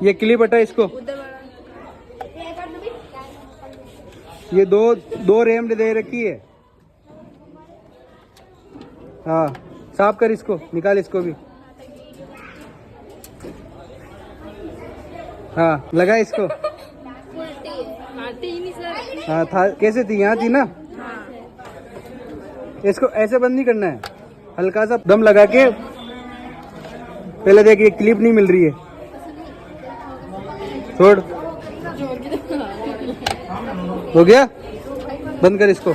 ये क्लिप हटा इसको। ये दो रैम दे रखी है। हाँ साफ कर इसको, निकाल इसको भी। हाँ लगा इसको। हाँ था, कैसे थी? यहाँ थी ना। इसको ऐसे बंद नहीं करना है, हल्का सा दम लगा के। पहले देखिए क्लिप नहीं मिल रही है, छोड़। हो गया, बंद कर इसको।